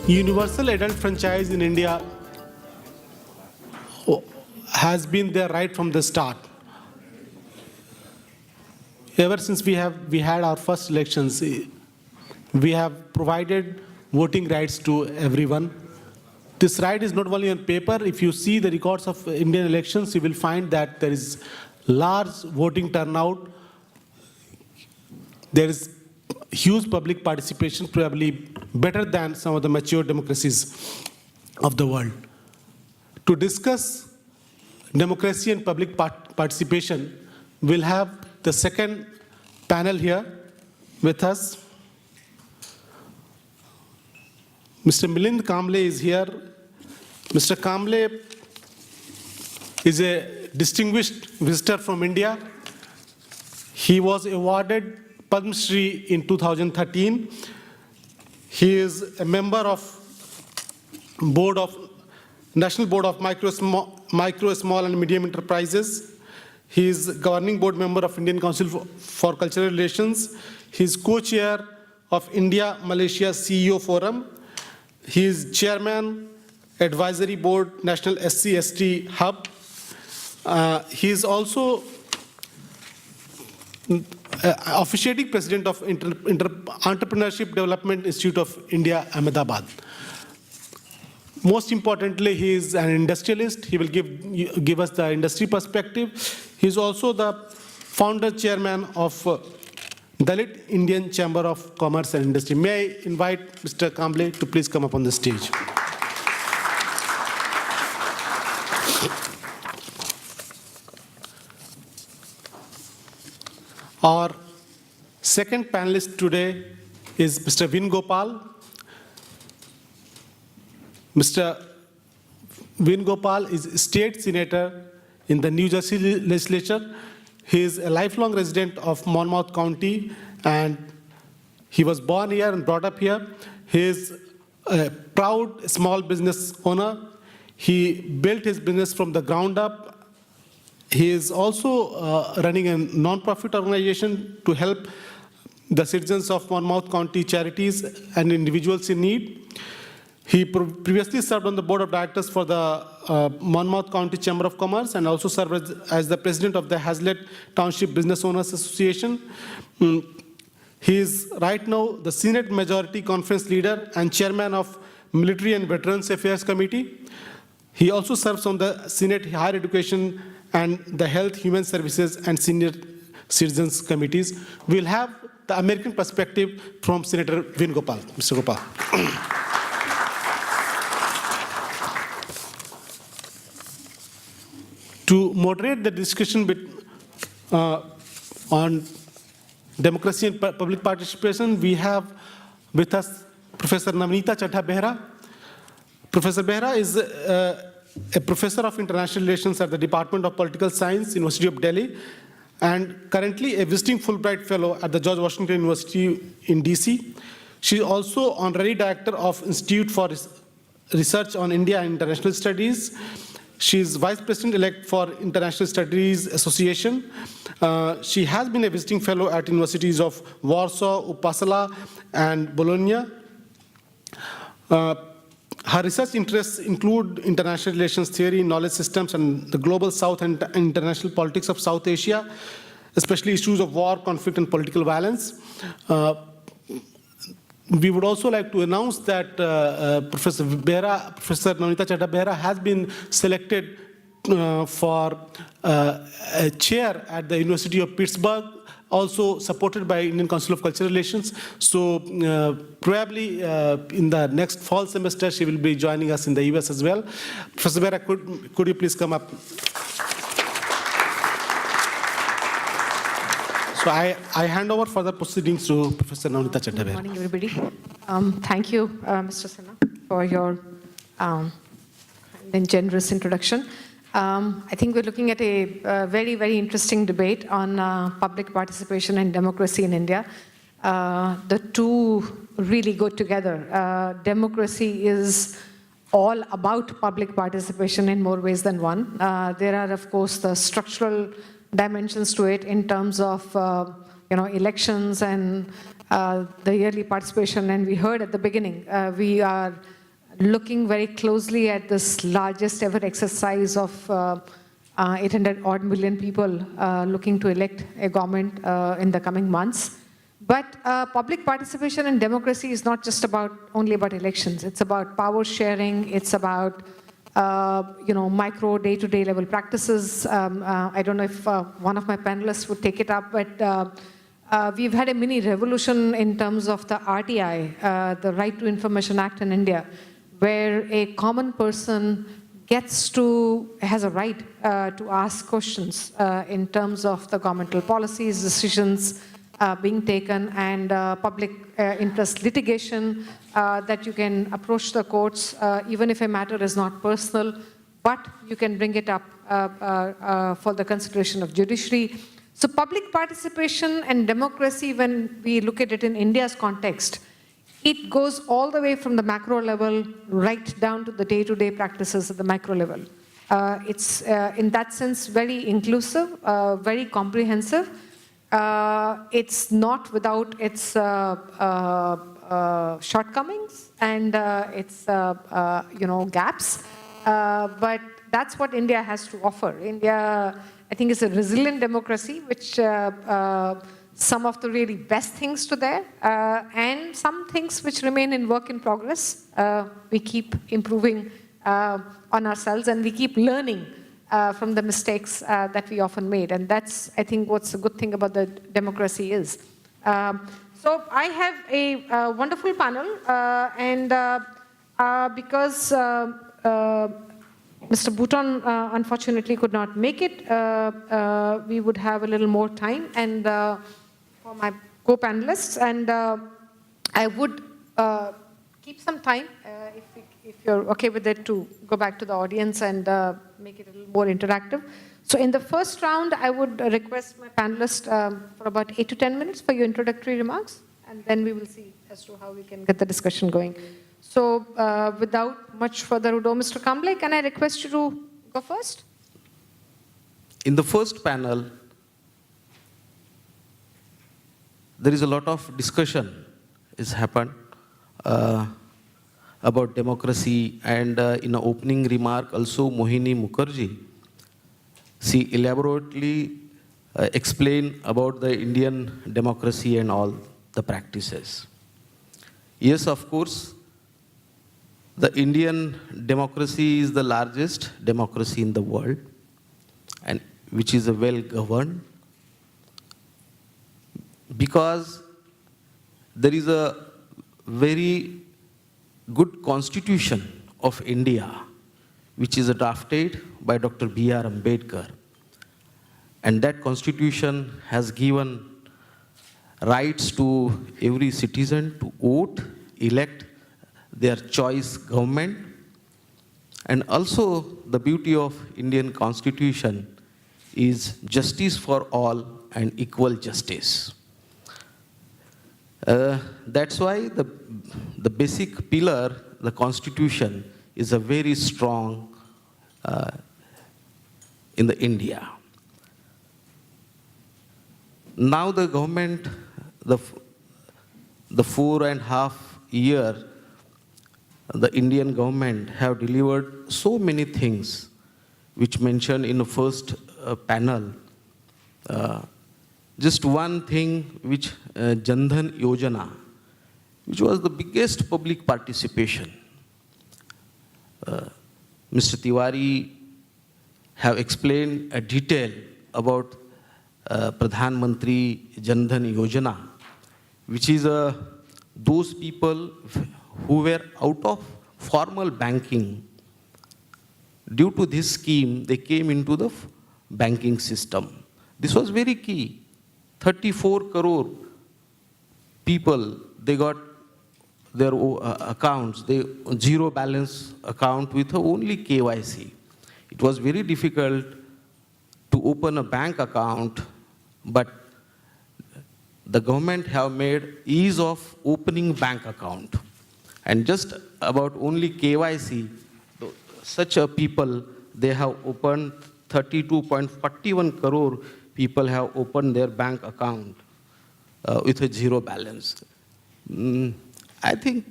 Universal adult franchise in India has been there right from the start. Ever since we had our first elections, we have provided voting rights to everyone. This right is not only on paper. If you see the records of Indian elections, you will find that there is large voting turnout. There is huge public participation, probably better than some of the mature democracies of the world. To discuss democracy and public participation, we'll have the second panel here with us. Mr. Milind Kamble is here. Mr. Kamble is a distinguished visitor from India. He was awarded Padma Shri in 2013. He is a member of National Board of Micro, Small and Medium Enterprises. He is governing board member of Indian Council for Cultural Relations. He is co-chair of India-Malaysia CEO Forum. He is chairman, advisory board, National SC/ST Hub. He is also officiating president of Entrepreneurship Development Institute of India, Ahmedabad. Most importantly, he is an industrialist. He will give us the industry perspective. He is also the founder chairman of Dalit Indian Chamber of Commerce and Industry. May I invite Mr. Kamble to please come up on the stage. Our second panelist today is Mr. Gopal. Mr. Gopal is state senator in the New Jersey Legislature. He is a lifelong resident of Monmouth County, and he was born here and brought up here. He is a proud small business owner. He built his business from the ground up. He is also running a non-profit organization to help the citizens of Monmouth County charities and individuals in need. He previously served on the board of directors for the Monmouth County Chamber of Commerce and also served as the president of the Hazlitt Township Business Owners Association. He is right now the Senate Majority Conference leader and chairman of Military and Veterans Affairs Committee. He also serves on the Senate Higher Education and the Health, Human Services, and Senior Citizens Committees. We'll have the American perspective from Senator Vin Gopal. Mr. Gopal. To moderate the discussion on democracy and public participation, we have with us Professor Navnita Chadha Behera. Professor Behera is a professor of international relations at the Department of Political Science, University of Delhi, and currently a visiting Fulbright Fellow at the George Washington University in DC. She is also honorary director of Institute for Research on India and International Studies. She is Vice President-elect for International Studies Association. She has been a visiting fellow at universities of Warsaw, Uppsala, and Bologna. Her research interests include international relations theory, knowledge systems, and the global South and international politics of South Asia, especially issues of war, conflict, and political violence. We would also like to announce that Professor Navnita Chadha Behera has been selected for a chair at the University of Pittsburgh, also supported by Indian Council of Cultural Relations. So probably in the next fall semester, she will be joining us in the US as well. Professor Behera, could you please come up? So I hand over for the proceedings to Professor Navnita Chadha Behera. Good morning, everybody. Thank you, Mr. Sinha, for your generous introduction. I think we're looking at a very, very interesting debate on public participation and democracy in India. The two really go together. Democracy is all about public participation in more ways than one. There are, of course, the structural dimensions to it in terms of elections and the yearly participation. And we heard at the beginning, we are looking very closely at this largest ever exercise of 800 odd million people looking to elect a government in the coming months. But public participation and democracy is not just only about elections. It's about power sharing. It's about micro day-to-day level practices. I don't know if one of my panelists would take it up, but we've had a mini revolution in terms of the RTI, the Right to Information Act in India, where a common person has a right to ask questions in terms of the governmental policies, decisions being taken, and public interest litigation that you can approach the courts, even if a matter is not personal, but you can bring it up for the consideration of judiciary. So public participation and democracy, when we look at it in India's context, it goes all the way from the macro level right down to the day-to-day practices at the micro level. It's, in that sense, very inclusive, very comprehensive. It's not without its shortcomings and its gaps, but that's what India has to offer. India, I think, is a resilient democracy, which some of the really best things to there, and some things which remain in work in progress. We keep improving on ourselves, and we keep learning from the mistakes that we often made. And that's, I think, what's a good thing about the democracy is. So I have a wonderful panel, and because Mr. Bhutan unfortunately could not make it, we would have a little more time and for my co-panelists, and I would keep some time, if you're okay with it, to go back to the audience and make it a little more interactive. So in the first round, I would request my panelists for about 8 to 10 minutes for your introductory remarks, and then we will see as to how we can get the discussion going. So without much further ado, Mr. Kamble, can I request you to go first? In the first panel, there is a lot of discussion has happened about democracy, and in an opening remark also Mohini Mukherjee, she elaborately explained about the Indian democracy and all the practices. Yes, of course, The Indian democracy is the largest democracy in the world, and which is well governed, because there is a very good constitution of India, which is drafted by Dr. B.R. Ambedkar. And that constitution has given rights to every citizen to vote, elect their choice government. And also the beauty of Indian constitution is justice for all and equal justice. That's why the basic pillar, the constitution, is a very strong in the India. Now the government, the 4.5 year, the Indian government have delivered so many things, which mentioned in the first panel. Just one thing, which Jandhan Yojana, which was the biggest public participation. Mr. Tiwari have explained a detail about Pradhan Mantri Jandhan Yojana, which is those people who were out of formal banking. Due to this scheme, they came into the banking system. This was very key. 34 crore people, they got their accounts, they zero balance account with only KYC. It was very difficult to open a bank account, but the government have made ease of opening bank account. And just about only KYC, such a people, they have opened 32.41 crore people have opened their bank account with a zero balance. I think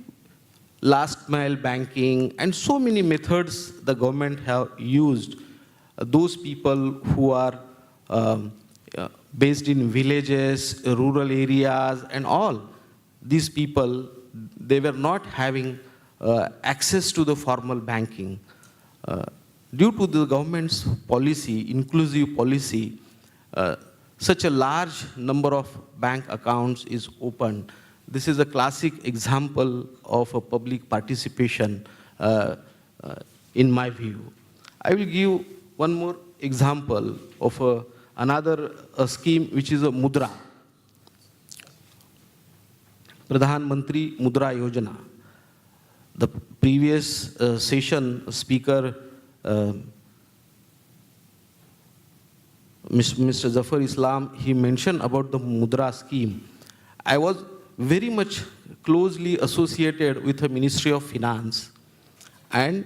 last mile banking and so many methods the government have used. Those people who are based in villages, rural areas, and all, these people, they were not having access to the formal banking. Due to the government's policy, inclusive policy, such a large number of bank accounts is opened. This is a classic example of a public participation in my view. I will give one more example of another scheme, which is a Mudra. Pradhan Mantri Mudra Yojana. The previous session speaker, Mr. Zafar Islam, he mentioned about the Mudra scheme. I was very much closely associated with the Ministry of Finance and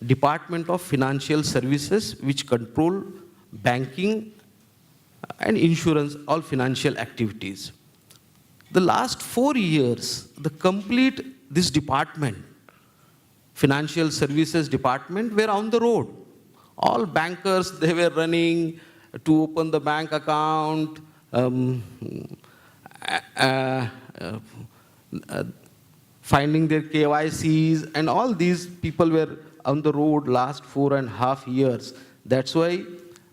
Department of Financial Services, which control banking and insurance, all financial activities. The last 4 years, this department, Financial Services Department, were on the road. All bankers, they were running to open the bank account, finding their KYCs, and all these people were on the road last 4.5 years. That's why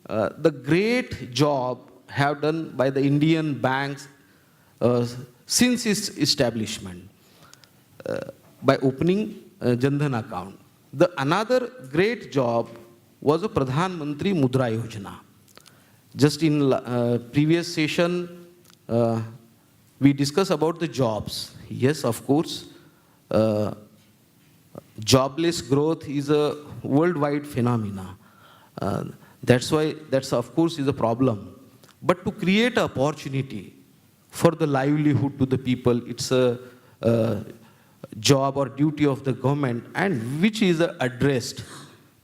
the great job have done by the Indian banks since its establishment by opening Jandhan account. Another great job was a Pradhan Mantri Mudra Yojana. Just in previous session, we discussed about the jobs. Yes, of course, jobless growth is a worldwide phenomena. That's why, of course is a problem. But to create an opportunity for the livelihood to the people, it's a job or duty of the government, and which is addressed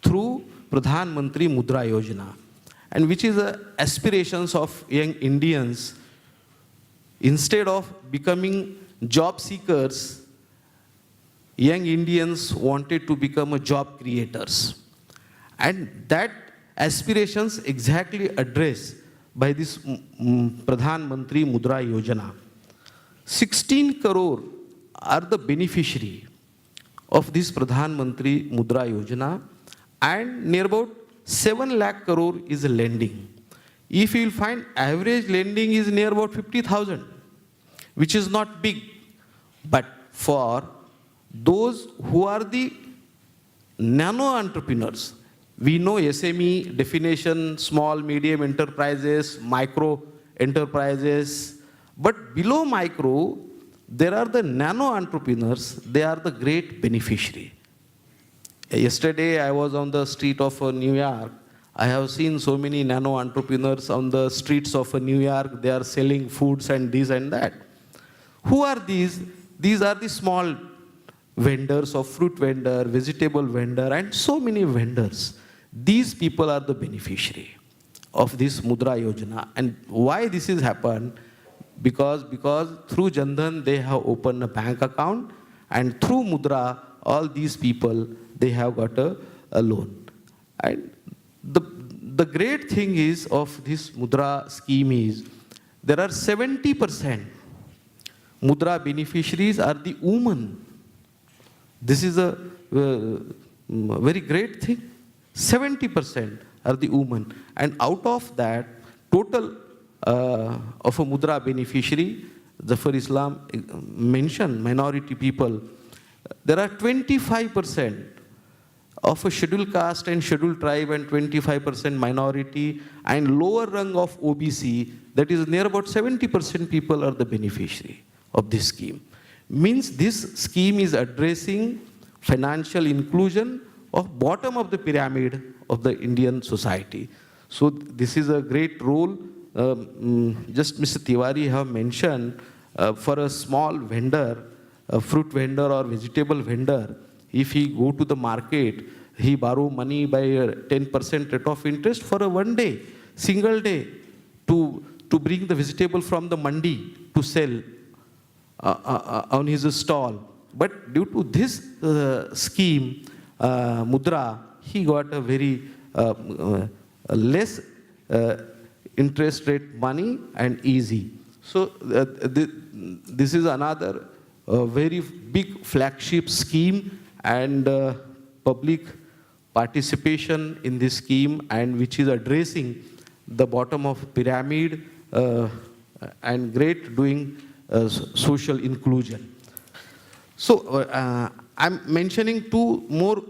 through Pradhan Mantri Mudra Yojana, and which is aspirations of young Indians. Instead of becoming job seekers, young Indians wanted to become a job creators. And that aspirations exactly addressed by this Pradhan Mantri Mudra Yojana. 16 crore are the beneficiary of this Pradhan Mantri Mudra Yojana, and near about 7 lakh crore is lending. If you will find average lending is near about 50,000, which is not big, but for those who are the nano entrepreneurs, we know SME definition, small, medium enterprises, micro enterprises, but below micro, there are the nano entrepreneurs, they are the great beneficiary. Yesterday, I was on the street of New York. I have seen so many nano entrepreneurs on the streets of New York. They are selling foods and this and that. Who are these? These are the small vendors of fruit vendor, vegetable vendor, and so many vendors. These people are the beneficiary of this Mudra Yojana. And why this has happened? Because through Jan Dhan, they have opened a bank account, and through Mudra, all these people, they have got a loan. And the great thing is of this Mudra scheme is, there are 70% Mudra beneficiaries are the women. This is a very great thing. 70% are the women. And out of that, total of a Mudra beneficiary, Zafar Islam mentioned minority people, there are 25% of a scheduled caste and scheduled tribe and 25% minority and lower rung of OBC, that is near about 70% people are the beneficiary of this scheme. Means this scheme is addressing financial inclusion of bottom of the pyramid of the Indian society. So this is a great role. Just Mr. Tiwari have mentioned for a small vendor, a fruit vendor or vegetable vendor, if he go to the market, he borrow money by 10% rate of interest for a one day, single day, to bring the vegetable from the mandi to sell on his stall. But due to this scheme, Mudra, he got a very less interest rate money and easy. So this is another very big flagship scheme, and public participation in this scheme, and which is addressing the bottom of pyramid and great doing social inclusion. So I'm mentioning two more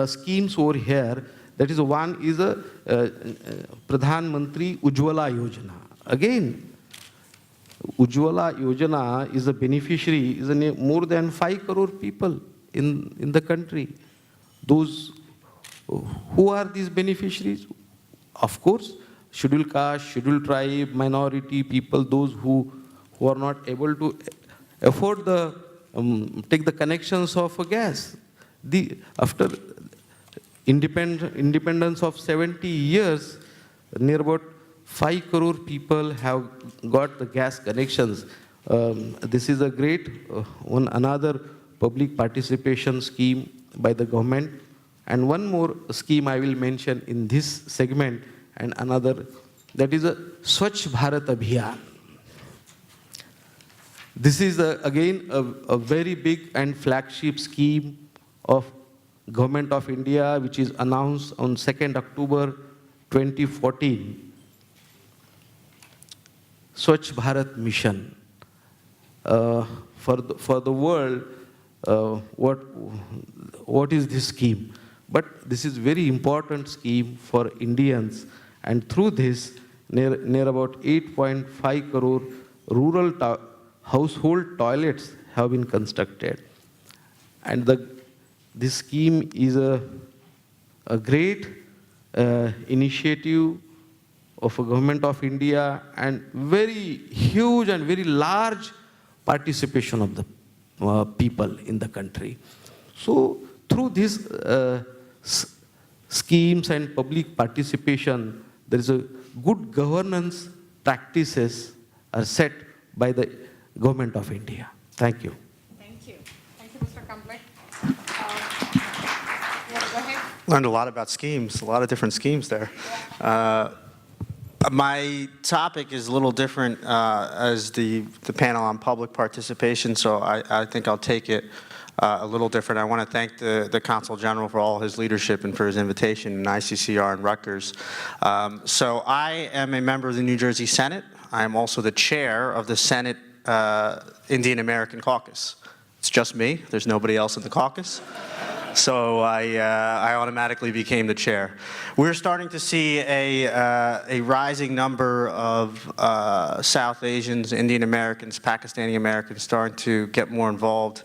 schemes over here. That is, one is a Pradhan Mantri Ujjwala Yojana. Again, Ujjwala Yojana is a beneficiary, is more than 5 crore people in the country. Those who are these beneficiaries? Of course, scheduled caste, scheduled tribe, minority people, those who are not able to afford the take the connections of a gas. After independence of 70 years, near about 5 crore people have got the gas connections. This is a great another public participation scheme by the government. And one more scheme I will mention in this segment, and another, that is a Swachh Bharat Abhiyan. This is again a very big and flagship scheme of Government of India, which is announced on 2nd October 2014. Swachh Bharat Mission. For the world, what is this scheme? But this is very important scheme for Indians, and through this, near about 8.5 crore rural household toilets have been constructed. And this scheme is a great initiative of a Government of India, and very huge and very large participation of the people in the country. So through these schemes and public participation, there is a good governance practices are set by the Government of India. Thank you. Thank you. Thank you, Mr. Kamble. Go ahead. Learned a lot about schemes, a lot of different schemes there. My topic is a little different as the panel on public participation, so I think I'll take it a little different. I want to thank the Consul General for all his leadership and for his invitation in ICCR and Rutgers. So I am a member of the New Jersey Senate. I am also the chair of the Senate Indian American Caucus. It's just me. There's nobody else in the caucus. So I automatically became the chair. We're starting to see a rising number of South Asians, Indian Americans, Pakistani Americans starting to get more involved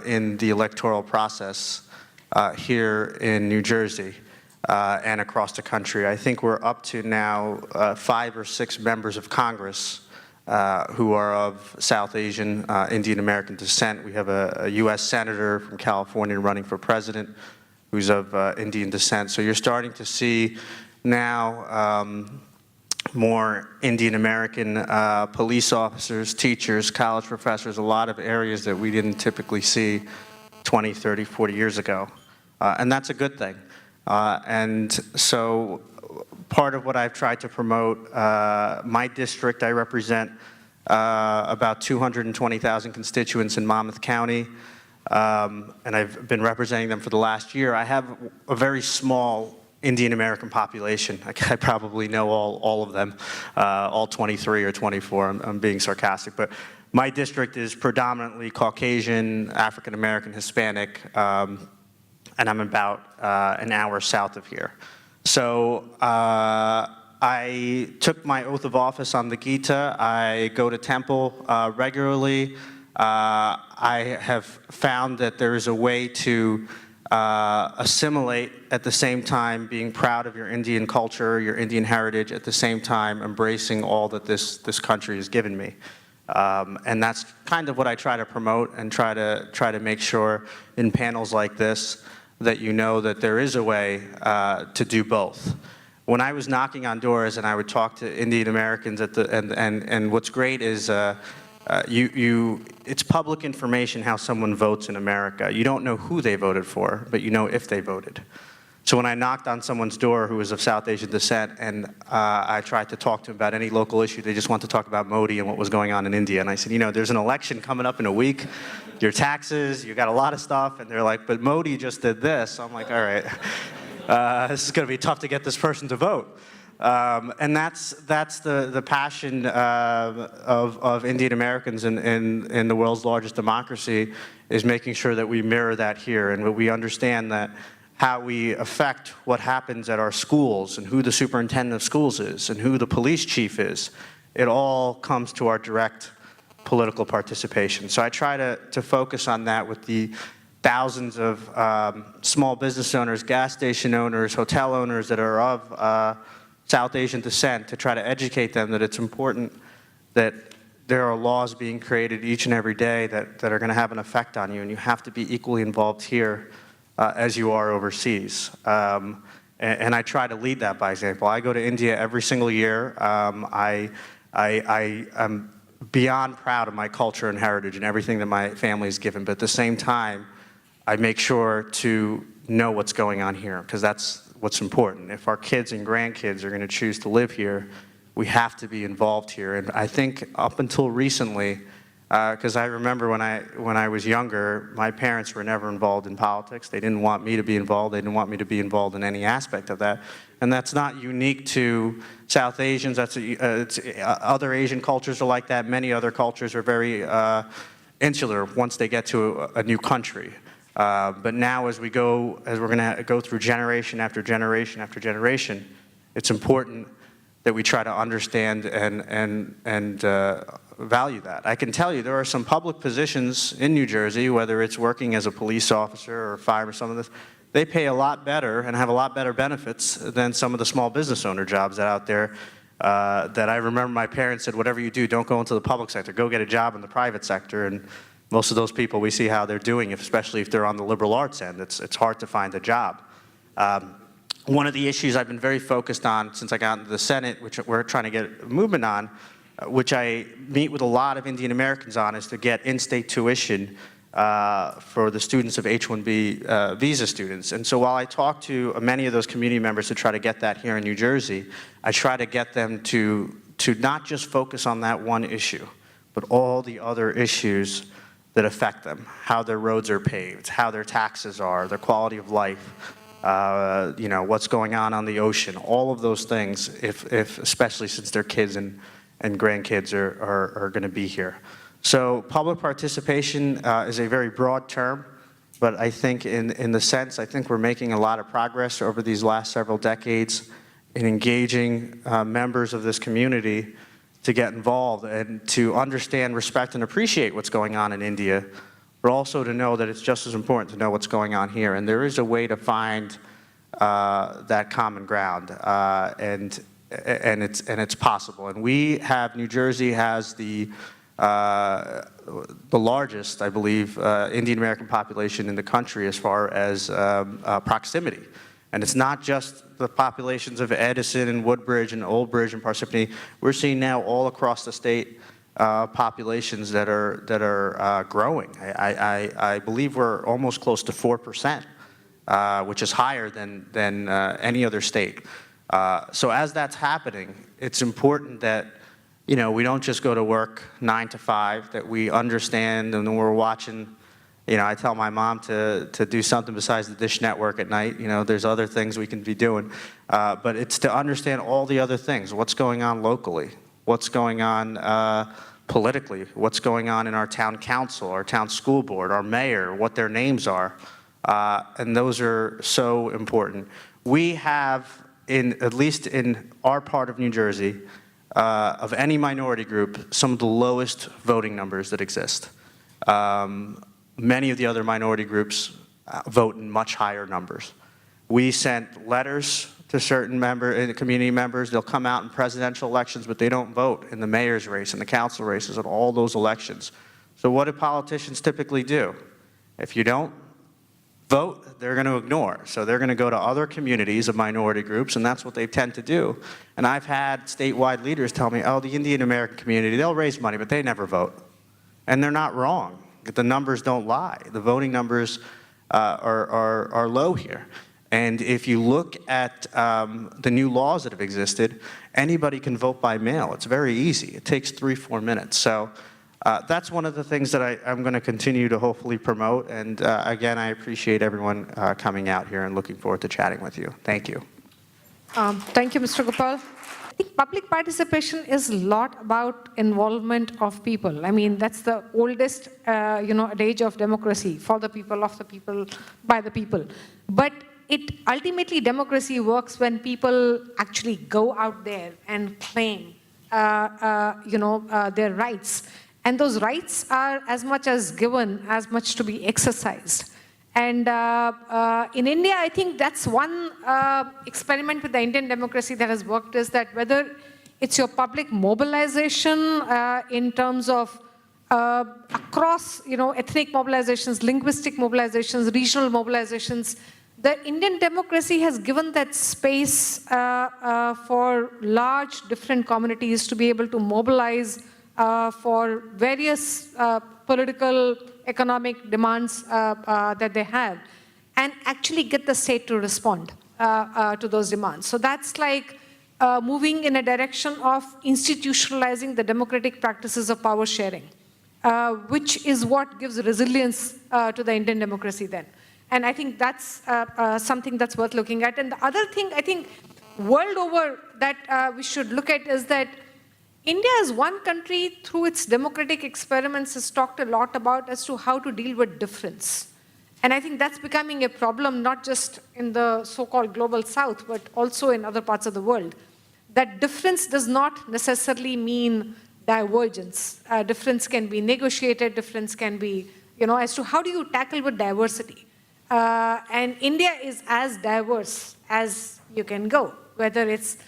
in the electoral process here in New Jersey and across the country. I think we're up to now 5 or 6 members of Congress who are of South Asian, Indian American descent. We have a U.S. Senator from California running for president who's of Indian descent. So you're starting to see now more Indian American police officers, teachers, college professors, a lot of areas that we didn't typically see 20, 30, 40 years ago. And that's a good thing. And so part of what I've tried to promote, my district, I represent about 220,000 constituents in Monmouth County, and I've been representing them for the last year. I have a very small Indian American population. I probably know all of them, all 23 or 24. I'm being sarcastic, but my district is predominantly Caucasian, African American, Hispanic, and I'm about an hour south of here. So I took my oath of office on the Gita. I go to temple regularly. I have found that there is a way to assimilate at the same time being proud of your Indian culture, your Indian heritage, at the same time embracing all that this country has given me. And that's kind of what I try to promote and try to make sure in panels like this that you know that there is a way to do both. When I was knocking on doors and I would talk to Indian Americans and what's great is it's public information how someone votes in America. You don't know who they voted for, but you know if they voted. So when I knocked on someone's door who was of South Asian descent and I tried to talk to them about any local issue, they just want to talk about Modi and what was going on in India. And I said, you know, there's an election coming up in a week, your taxes, you got a lot of stuff. And they're like, but Modi just did this. So I'm like, all right, this is going to be tough to get this person to vote. And that's the passion of Indian Americans in the world's largest democracy, is making sure that we mirror that here and we understand that how we affect what happens at our schools and who the superintendent of schools is and who the police chief is. It all comes to our direct political participation. So I try to focus on that with the thousands of small business owners, gas station owners, hotel owners that are of South Asian descent, to try to educate them that it's important that there are laws being created each and every day that are going to have an effect on you, and you have to be equally involved here as you are overseas. And I try to lead that by example. I go to India every single year. I'm beyond proud of my culture and heritage and everything that my family has given, but at the same time, I make sure to know what's going on here, because that's what's important. If our kids and grandkids are going to choose to live here, we have to be involved here. And I think up until recently, because I remember when I was younger, my parents were never involved in politics. They didn't want me to be involved. They didn't want me to be involved in any aspect of that. And that's not unique to South Asians. That's other Asian cultures are like that. Many other cultures are very insular once they get to a new country. But now as we're going to go through generation after generation after generation, it's important that we try to understand and value that. I can tell you there are some public positions in New Jersey, whether it's working as a police officer or fireman or some of this, they pay a lot better and have a lot better benefits than some of the small business owner jobs that are out there that I remember my parents said, whatever you do, don't go into the public sector, go get a job in the private sector. And most of those people, we see how they're doing, especially if they're on the liberal arts end. It's hard to find a job. One of the issues I've been very focused on since I got into the Senate, which we're trying to get a movement on, which I meet with a lot of Indian Americans on, is to get in-state tuition for the students of H-1B visa students. And so while I talk to many of those community members to try to get that here in New Jersey, I try to get them to not just focus on that one issue, but all the other issues that affect them, how their roads are paved, how their taxes are, their quality of life, what's going on the ocean, all of those things, especially since their kids and grandkids are going to be here. So public participation is a very broad term, but I think in the sense, I think we're making a lot of progress over these last several decades in engaging members of this community to get involved and to understand, respect, and appreciate what's going on in India, but also to know that it's just as important to know what's going on here. And there is a way to find that common ground, and it's possible. And New Jersey has the largest, I believe, Indian American population in the country as far as proximity. And it's not just the populations of Edison and Woodbridge and Old Bridge and Parsippany. We're seeing now all across the state populations that are growing. I believe we're almost close to 4%, which is higher than any other state. So as that's happening, it's important that we don't just go to work 9 to 5, that we understand, and then we're watching. I tell my mom to do something besides the Dish Network at night. There's other things we can be doing. But it's to understand all the other things, what's going on locally, what's going on politically, what's going on in our town council, our town school board, our mayor, what their names are. And those are so important. We have, at least in our part of New Jersey, of any minority group, some of the lowest voting numbers that exist. Many of the other minority groups vote in much higher numbers. We sent letters to certain community members. They'll come out in presidential elections, but they don't vote in the mayor's race and the council races and all those elections. So what do politicians typically do? If you don't vote, they're going to ignore. So they're going to go to other communities of minority groups, and that's what they tend to do. And I've had statewide leaders tell me, oh, the Indian American community, they'll raise money, but they never vote. And they're not wrong. The numbers don't lie. The voting numbers are low here. And if you look at the new laws that have existed, anybody can vote by mail. It's very easy. It takes 3-4 minutes. So that's one of the things that I'm going to continue to hopefully promote. And again, I appreciate everyone coming out here and looking forward to chatting with you. Thank you. Thank you, Mr. Gopal. I think public participation is a lot about involvement of people. I mean, that's the oldest, adage of democracy: for the people, of the people, by the people. But ultimately, democracy works when people actually go out there and claim, their rights. And those rights are as much as given, as much to be exercised. And in India, I think that's one experiment with the Indian democracy that has worked, is that whether it's your public mobilization in terms of across, ethnic mobilizations, linguistic mobilizations, regional mobilizations, the Indian democracy has given that space for large different communities to be able to mobilize for various political, economic demands that they have, and actually get the state to respond to those demands. So that's like moving in a direction of institutionalizing the democratic practices of power sharing, which is what gives resilience to the Indian democracy then. And I think that's something that's worth looking at. And the other thing I think world over that we should look at is that India as one country, through its democratic experiments, has talked a lot about as to how to deal with difference. And I think that's becoming a problem, not just in the so-called global south, but also in other parts of the world. That difference does not necessarily mean divergence. Difference can be negotiated, difference can be, as to how do you tackle with diversity. And India is as diverse as you can go, whether it's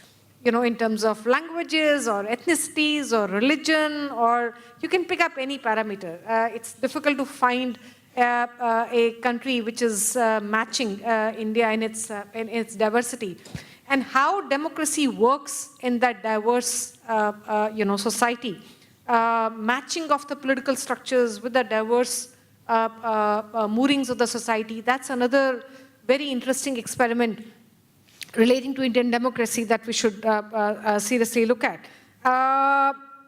in terms of languages or ethnicities or religion, or you can pick up any parameter. It's difficult to find a country which is matching India in its diversity. And how democracy works in that diverse, society, matching of the political structures with the diverse moorings of the society, that's another very interesting experiment relating to Indian democracy that we should seriously look at.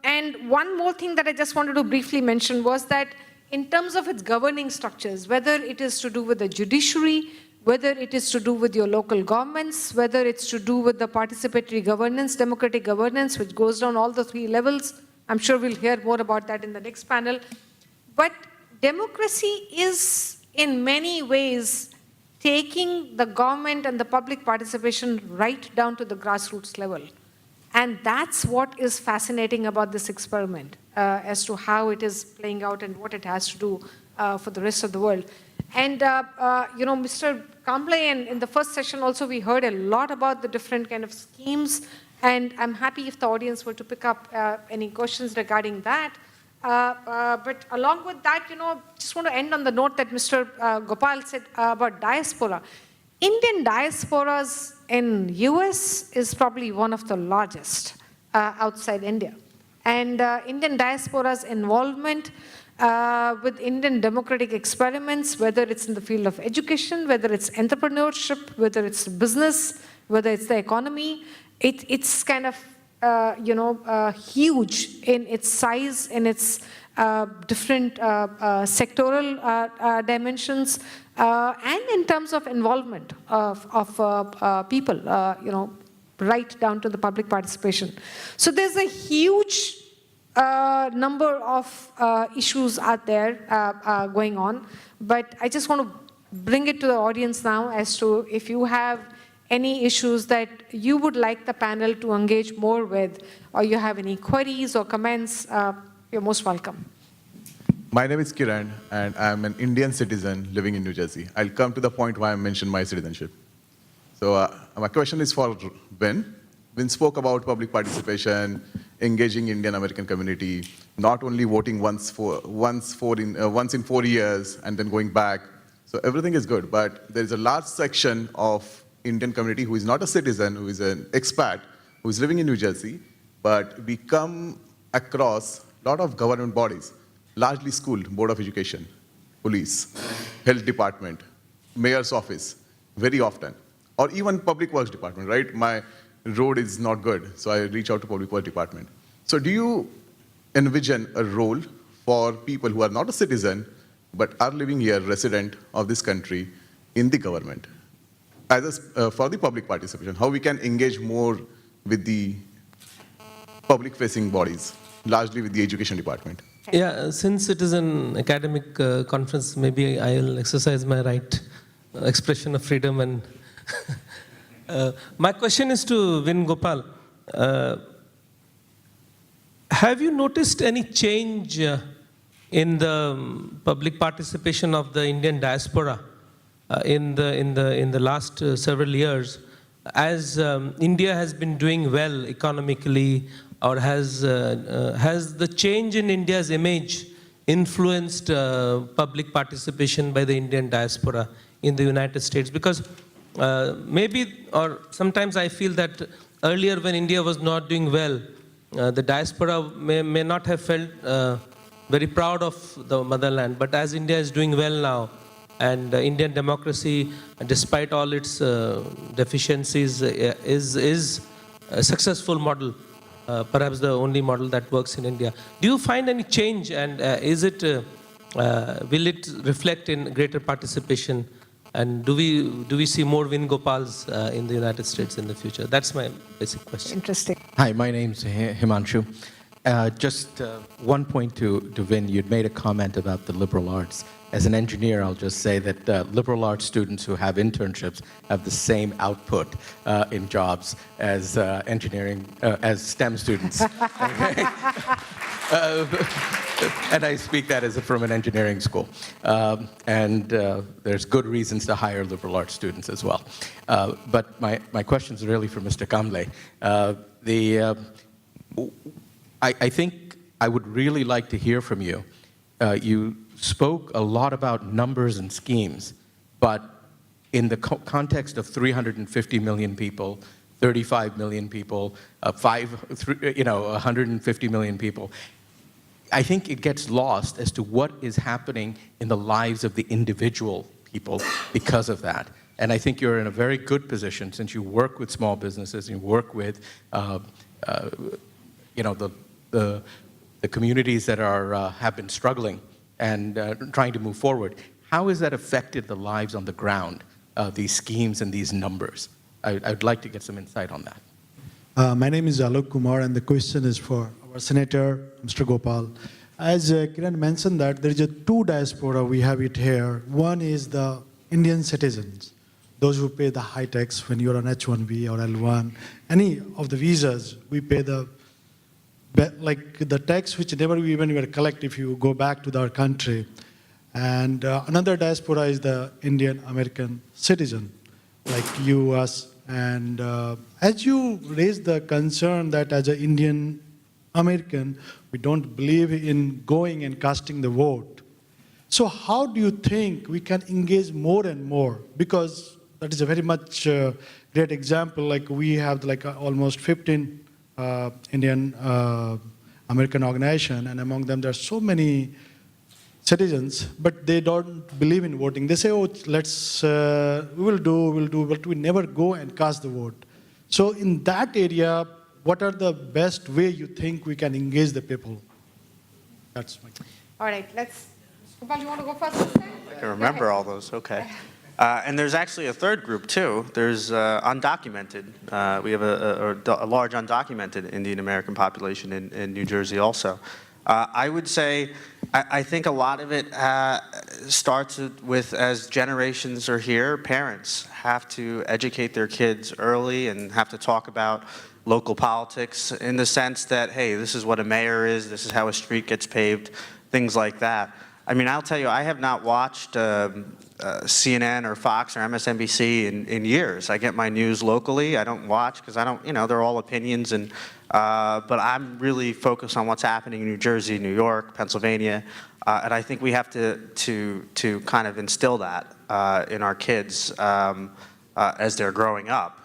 And one more thing that I just wanted to briefly mention was that in terms of its governing structures, whether it is to do with the judiciary, whether it is to do with your local governments, whether it's to do with the participatory governance, democratic governance, which goes down all the 3 levels. I'm sure we'll hear more about that in the next panel. But democracy is, in many ways, taking the government and the public participation right down to the grassroots level. And that's what is fascinating about this experiment, as to how it is playing out and what it has to do for the rest of the world. And, you know, Mr. Kamble, in the first session also, we heard a lot about the different kind of schemes. And I'm happy if the audience were to pick up any questions regarding that. But along with that, you know, just want to end on the note that Mr. Gopal said about diaspora. Indian diasporas in US is probably one of the largest outside India. And Indian diaspora's involvement with Indian democratic experiments, whether it's in the field of education, whether it's entrepreneurship, whether it's business, whether it's the economy, it's kind of huge in its size, in its different sectoral dimensions, and in terms of involvement of people, right down to the public participation. So there's a huge number of issues out there going on, but I just want to bring it to the audience now as to if you have any issues that you would like the panel to engage more with, or you have any queries or comments, you're most welcome. My name is Kiran, and I'm an Indian citizen living in New Jersey. I'll come to the point why I mentioned my citizenship. So my question is for Vin. Vin spoke about public participation, engaging Indian American community, not only voting once in 4 years and then going back. So everything is good, but there is a large section of Indian community who is not a citizen, who is an expat, who is living in New Jersey, but we come across a lot of government bodies, largely school, Board of Education, police, health department, mayor's office, very often, or even public works department, right? My road is not good, so I reach out to public works department. So do you envision a role for people who are not a citizen, but are living here, resident of this country, in the government? For the public participation, how we can engage more with the public-facing bodies, largely with the education department? Yeah, since it is an academic conference, maybe I'll exercise my right expression of freedom. And my question is to Vin Gopal. Have you noticed any change in the public participation of the Indian diaspora in the last several years, as India has been doing well economically, or has the change in India's image influenced public participation by the Indian diaspora in the United States? Because maybe, or sometimes I feel that earlier when India was not doing well, the diaspora may not have felt very proud of the motherland. But as India is doing well now, and Indian democracy, despite all its deficiencies, is a successful model, perhaps the only model that works in India. Do you find any change, and will it reflect in greater participation? And do we see more Vin Gopals in the United States in the future? That's my basic question. Interesting. Hi, my name's Himanshu. Just one point to Vin. You'd made a comment about the liberal arts. As an engineer, I'll just say that liberal arts students who have internships have the same output in jobs as as STEM students. Okay? And I speak that from an engineering school. And there's good reasons to hire liberal arts students as well. But my question is really for Mr. Kamble. I think I would really like to hear from you. You spoke a lot about numbers and schemes, but in the context of 350 million people, 35 million people, 150 million people, I think it gets lost as to what is happening in the lives of the individual people because of that. And I think you're in a very good position since you work with small businesses, you work with the communities that have been struggling and trying to move forward. How has that affected the lives on the ground, these schemes and these numbers? I'd like to get some insight on that. My name is Alok Kumar, and the question is for our Senator, Mr. Gopal. As Kiran mentioned that there is a two diaspora, we have it here. One is the Indian citizens, those who pay the high tax when you're on H-1B or L-1, any of the visas, we pay the tax which never even we collect if you go back to our country. And another diaspora is the Indian American citizen, like you, us. And as you raised the concern that as an Indian American, we don't believe in going and casting the vote. So how do you think we can engage more and more? Because that is a very much great example. Like we have almost 15 Indian American organization, and among them there are so many citizens, but they don't believe in voting. They say, oh, we will do, but we never go and cast the vote. So in that area, what are the best way you think we can engage the people? That's my question. All right, Gopal, you want to go first this time? I can remember all those, okay. And there's actually a third group too. There's undocumented. We have a large undocumented Indian American population in New Jersey also. I would say, I think a lot of it starts with, as generations are here, parents have to educate their kids early and have to talk about local politics in the sense that, hey, this is what a mayor is, this is how a street gets paved, things like that. I mean, I'll tell you, I have not watched CNN or Fox or MSNBC in years. I get my news locally. I don't watch because I don't, they're all opinions. And but I'm really focused on what's happening in New Jersey, New York, Pennsylvania, and I think we have to kind of instill that in our kids as they're growing up,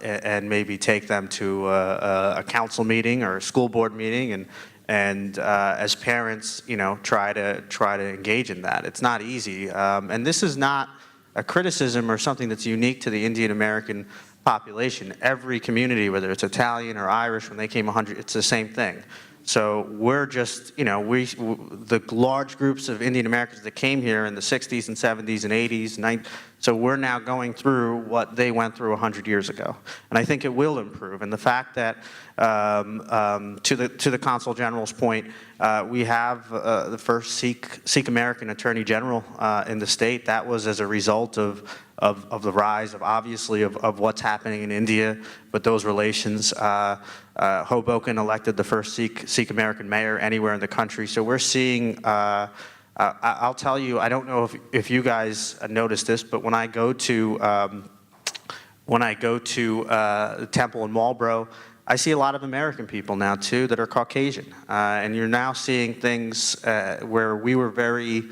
and maybe take them to a council meeting or a school board meeting, and as parents, try to engage in that. It's not easy, and this is not a criticism or something that's unique to the Indian American population. Every community, whether it's Italian or Irish, when they came 100, it's the same thing. So we're just, the large groups of Indian Americans that came here in the 60s and 70s and 80s, 90s, so we're now going through what they went through 100 years ago. And I think it will improve. And the fact that, to the Consul General's point, we have the first Sikh American Attorney General in the state. That was as a result of the rise of what's happening in India with those relations. Hoboken elected the first Sikh American mayor anywhere in the country. So we're seeing, I'll tell you, I don't know if you guys noticed this, but when I go to the temple in Marlborough, I see a lot of American people now too that are Caucasian. And you're now seeing things where we were very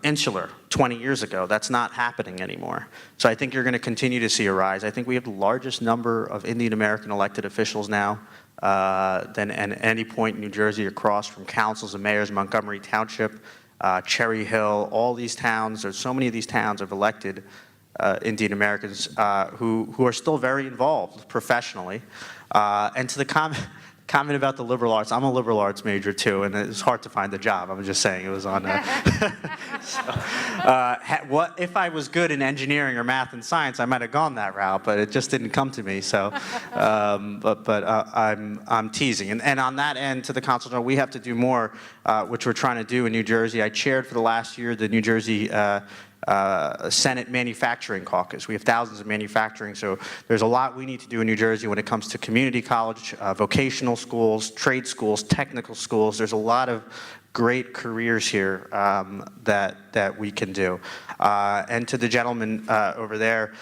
insular 20 years ago. That's not happening anymore. So I think you're going to continue to see a rise. I think we have the largest number of Indian American elected officials now than at any point in New Jersey, across from councils and mayors, Montgomery Township, Cherry Hill, all these towns. There's so many of these towns have elected Indian Americans who are still very involved professionally. And to the comment about the liberal arts, I'm a liberal arts major too, and it's hard to find a job. I'm just saying it was on what if I was good in engineering or math and science, I might have gone that route, but it just didn't come to me. So, I'm teasing. And on that end, to the Consul General, we have to do more, which we're trying to do in New Jersey. I chaired for the last year the New Jersey Senate Manufacturing Caucus. We have thousands of manufacturing, so there's a lot we need to do in New Jersey when it comes to community college, vocational schools, trade schools, technical schools. There's a lot of great careers here that we can do. And to the gentleman over there,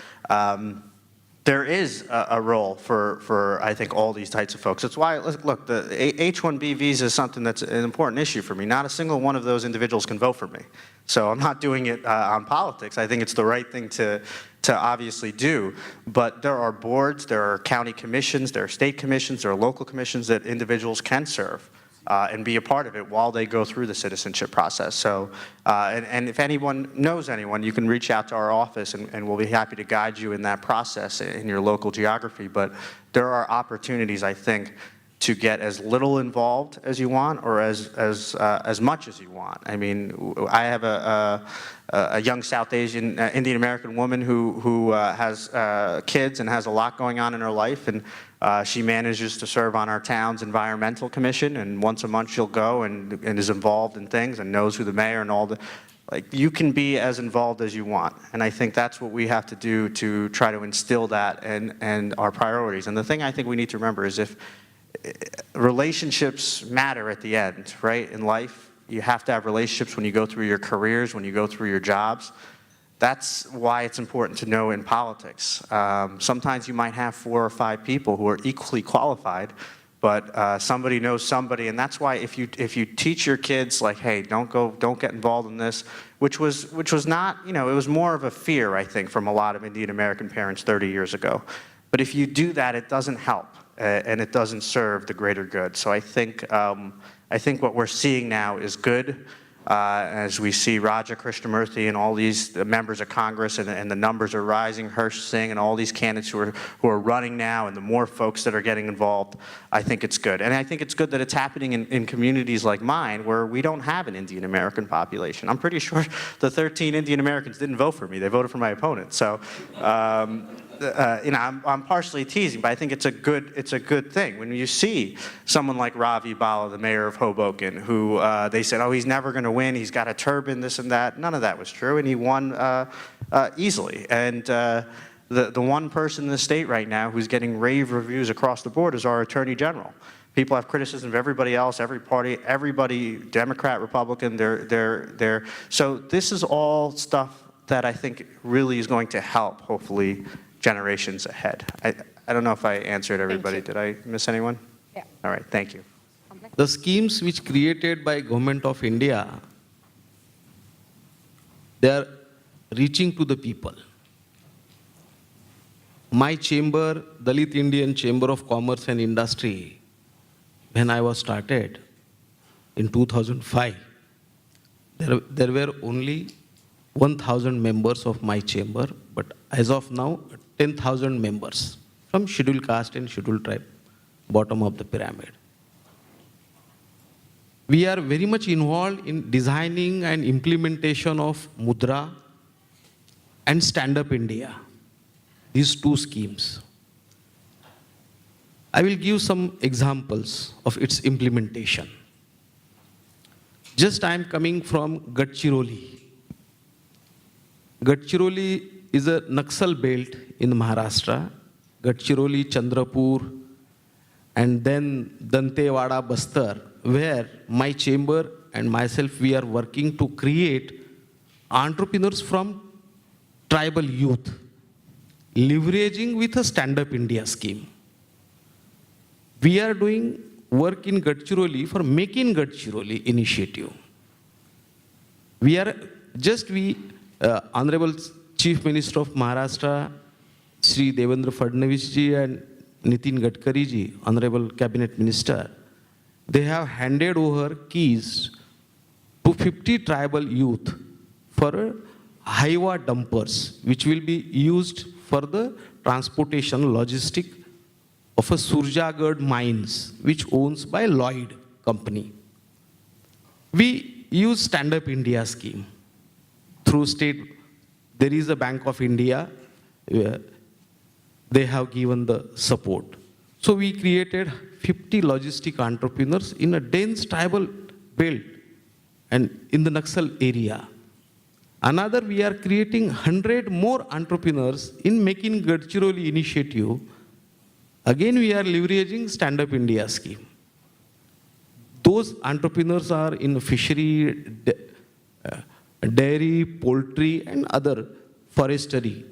there is a role for I think all these types of folks. That's why, look, the H-1B visa is something that's an important issue for me. Not a single one of those individuals can vote for me. So I'm not doing it on politics. I think it's the right thing to obviously do. But there are boards, there are county commissions, there are state commissions, there are local commissions that individuals can serve and be a part of it while they go through the citizenship process. So, and if anyone knows anyone, you can reach out to our office and we'll be happy to guide you in that process in your local geography. But there are opportunities, I think, to get as little involved as you want or as much as you want. I mean, I have a young South Asian, Indian American woman who has kids and has a lot going on in her life, and she manages to serve on our town's environmental commission, and once a month she'll go and is involved in things and knows who the mayor and all the, like, you can be as involved as you want. And I think that's what we have to do to try to instill that and our priorities. And the thing I think we need to remember is if relationships matter at the end, right, in life. You have to have relationships when you go through your careers, when you go through your jobs. That's why it's important to know in politics. Sometimes you might have 4 or 5 people who are equally qualified, but somebody knows somebody, and that's why if you teach your kids, like, hey, don't get involved in this, which was not, you know, it was more of a fear, I think, from a lot of Indian American parents 30 years ago. But if you do that, it doesn't help, and it doesn't serve the greater good. So I think what we're seeing now is good. As we see Raja Krishnamurthy and all these members of Congress, and the numbers are rising, Harsh Singh and all these candidates who are running now, and the more folks that are getting involved, I think it's good. And I think it's good that it's happening in communities like mine where we don't have an Indian American population. I'm pretty sure the 13 Indian Americans didn't vote for me. They voted for my opponent. So, you know, I'm partially teasing, but I think it's a good thing. When you see someone like Ravi Bala, the mayor of Hoboken, who they said, oh, he's never going to win, he's got a turban, this and that. None of that was true, and he won easily. And the one person in the state right now who's getting rave reviews across the board is our Attorney General. People have criticism of everybody else, every party, everybody, Democrat, Republican, they're so this is all stuff that I think really is going to help, hopefully, generations ahead. I don't know if I answered everybody. Did I miss anyone? Yeah. All right, thank you. The schemes which created by Government of India, they are reaching to the people. My chamber, Dalit Indian Chamber of Commerce and Industry, when I was started in 2005, there were only 1,000 members of my chamber, but as of now, 10,000 members from scheduled caste and scheduled tribe, bottom of the pyramid. We are very much involved in designing and implementation of Mudra and Stand Up India, these 2 schemes. I will give some examples of its implementation. Just I am coming from Gadchiroli. Gadchiroli is a Naxal belt in Maharashtra. Gadchiroli, Chandrapur, and then Dantewada, Bastar, where my chamber and myself, we are working to create entrepreneurs from tribal youth, leveraging with a Stand Up India scheme. We are doing work in Gadchiroli for Make in Gadchiroli initiative. Honorable Chief Minister of Maharashtra, Shri Devendra Fadnavis ji and Nitin Gadkari ji, Honorable Cabinet Minister, they have handed over keys to 50 tribal youth for Highway dumpers, which will be used for the transportation logistic of a Surjagad mines, which owns by Lloyd company. We use Stand Up India scheme. Through state, there is a Bank of India, they have given the support. So we created 50 logistic entrepreneurs in a dense tribal belt and in the Naxal area. Another, we are creating 100 more entrepreneurs in Making Gadchiroli initiative. Again, we are leveraging Stand Up India scheme. Those entrepreneurs are in fishery, dairy, poultry, and other forestry,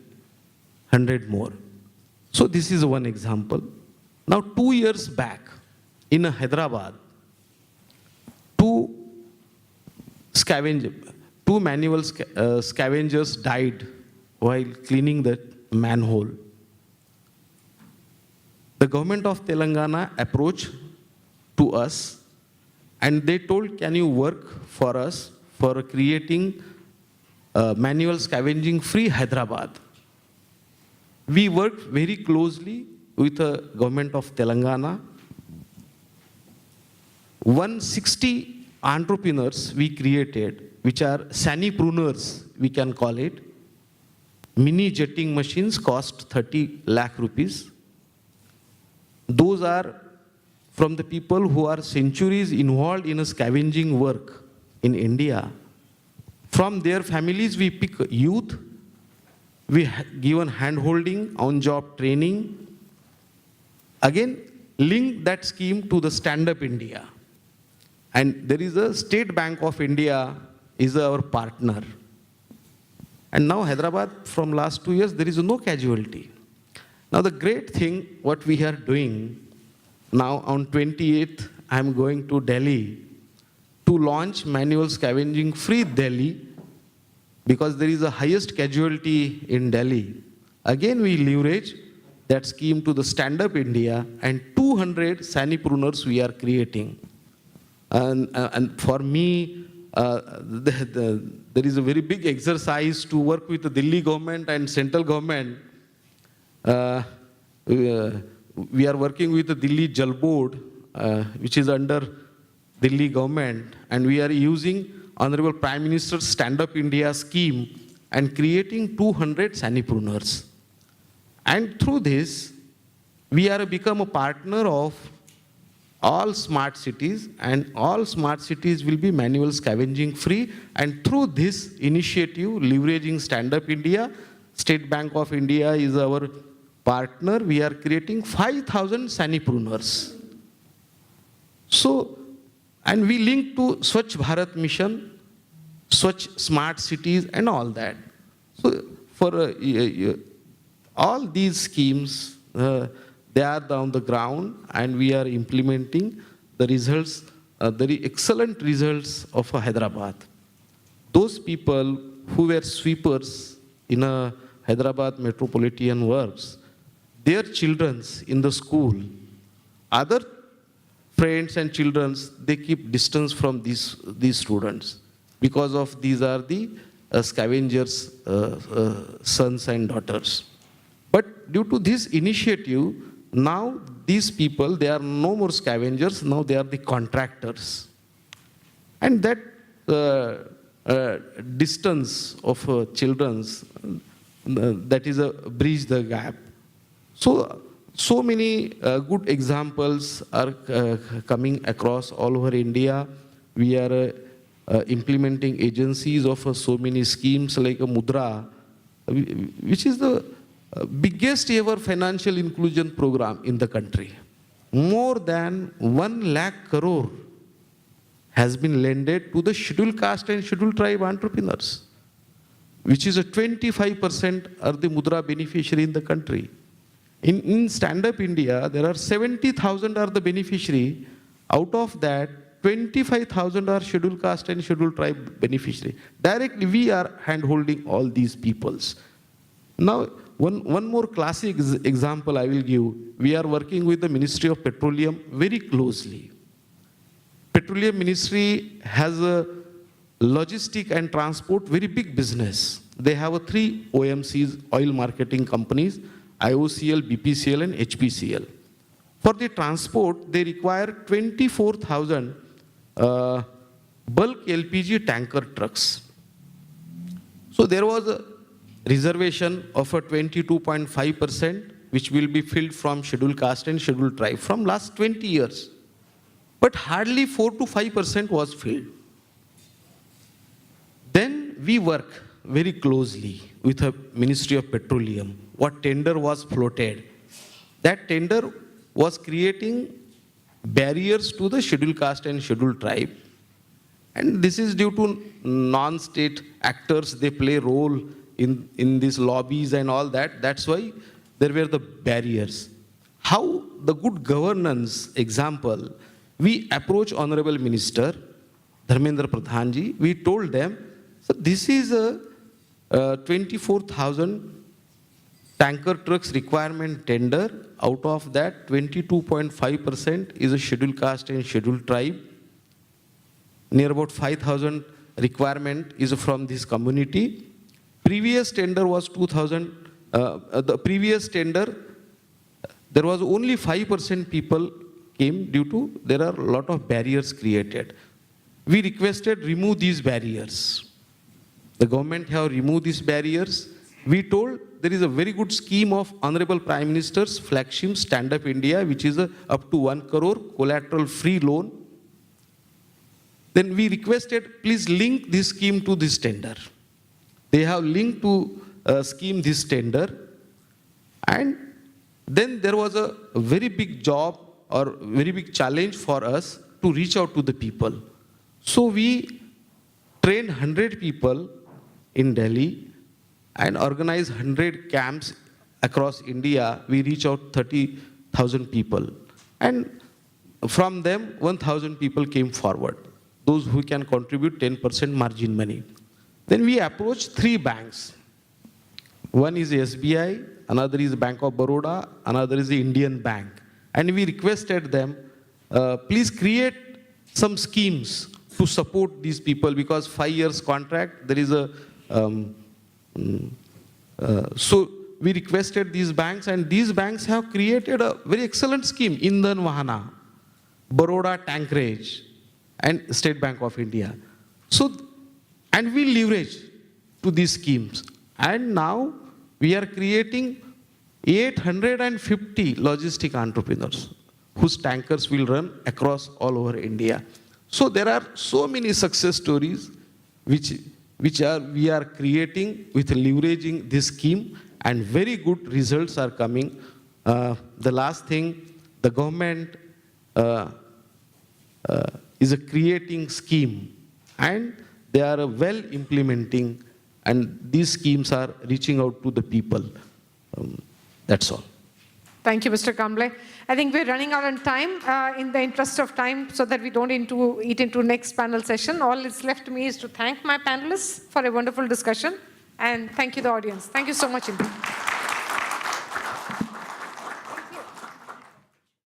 100 more. So this is one example. Now, 2 years back, in Hyderabad, two manual scavengers died while cleaning the manhole. The government of Telangana approached to us and they told, can you work for us for creating manual scavenging free Hyderabad? We worked very closely with the government of Telangana 160 entrepreneurs we created, which are sanipreneurs, we can call it. Mini jetting machines cost 30 lakh rupees. Those are from the people who are centuries involved in a scavenging work in India. From their families, we pick youth, we given hand-holding, on-job training. Again, link that scheme to the Stand Up India. And there is a State Bank of India is our partner. And now Hyderabad, from last 2 years, there is no casualty. Now the great thing, what we are doing, now on 28th, I am going to Delhi to launch manual scavenging free Delhi, because there is the highest casualty in Delhi. Again, we leverage that scheme to the Stand Up India, and 200 sanipreneurs we are creating. And for me, there is a very big exercise to work with the Delhi government and central government. We are working with the Delhi Jal Board, which is under Delhi government, and we are using Honorable Prime Minister's Stand Up India scheme and creating 200 sanipreneurs. And through this, we are become a partner of all smart cities, and all smart cities will be manual scavenging free. And through this initiative, leveraging Stand Up India, State Bank of India is our partner. We are creating 5,000 sanipreneurs. So, and we link to Swachh Bharat mission, Swachh smart cities and all that. So for all these schemes, they are on the ground, and we are implementing the results, very excellent results of Hyderabad. Those people who were sweepers in a Hyderabad metropolitan works, their children in the school, other friends and children, they keep distance from these students, because of these are the scavengers' sons and daughters. But due to this initiative, now these people, they are no more scavengers, now they are the contractors. And that distance of children's, that is a bridge the gap. So many good examples are coming across all over India. We are implementing agencies of so many schemes like a Mudra, which is the biggest ever financial inclusion program in the country. More than 1 lakh crore has been lended to the scheduled caste and scheduled tribe entrepreneurs, which is a 25% are the Mudra beneficiary in the country. In Stand Up India, there are 70,000 are the beneficiary. Out of that, 25,000 are scheduled caste and scheduled tribe beneficiary. Directly, we are hand-holding all these peoples. Now, one more classic example I will give. We are working with the Ministry of Petroleum very closely. Petroleum Ministry has a logistic and transport very big business. They have 3 OMCs, oil marketing companies, IOCL, BPCL and HPCL. For the transport, they require 24,000 bulk LPG tanker trucks. So there was a reservation of a 22.5%, which will be filled from scheduled caste and scheduled tribe from last 20 years. But hardly 4 to 5% was filled. Then we work very closely with the Ministry of Petroleum. What tender was floated? That tender was creating barriers to the scheduled caste and scheduled tribe. And this is due to non-state actors, they play role in these lobbies and all that. That's why there were the barriers. How the good governance example, we approach Honorable Minister, Dharmendra Pradhan ji, we told them, so this is a 24,000 tanker trucks requirement tender. Out of that, 22.5% is a scheduled caste and scheduled tribe. Near about 5,000 requirement is from this community. Previous tender was 2,000. The previous tender, there was only 5% people came due to there are a lot of barriers created. We requested remove these barriers. The government have removed these barriers. We told there is a very good scheme of Honorable Prime Minister's flagship Stand Up India, which is up to 1 crore collateral-free loan. Then we requested, please link this scheme to this tender. They have linked to scheme this tender. And then there was a very big job or very big challenge for us to reach out to the people. So we trained 100 people in Delhi and organized 100 camps across India. We reach out 30,000 people. And from them, 1,000 people came forward, those who can contribute 10% margin money. Then we approached 3 banks. One is SBI, another is Bank of Baroda, another is the Indian Bank. And we requested them, please create some schemes to support these people, because 5 years contract, there is a, so we requested these banks, and these banks have created a very excellent scheme, Indhan Vahana, Baroda Tankrage, and State Bank of India. So, and we leverage to these schemes. And now we are creating 850 logistic entrepreneurs whose tankers will run across all over India. So there are so many success stories which we are creating with leveraging this scheme, and very good results are coming. The last thing, the government is creating scheme, and they are well implementing, and these schemes are reaching out to the people. That's all. Thank you, Mr. Kamble. I think we're running out of time. In the interest of time, so that we don't eat into next panel session, all that's left to me is to thank my panelists for a wonderful discussion, and thank you, the audience. Thank you so much indeed.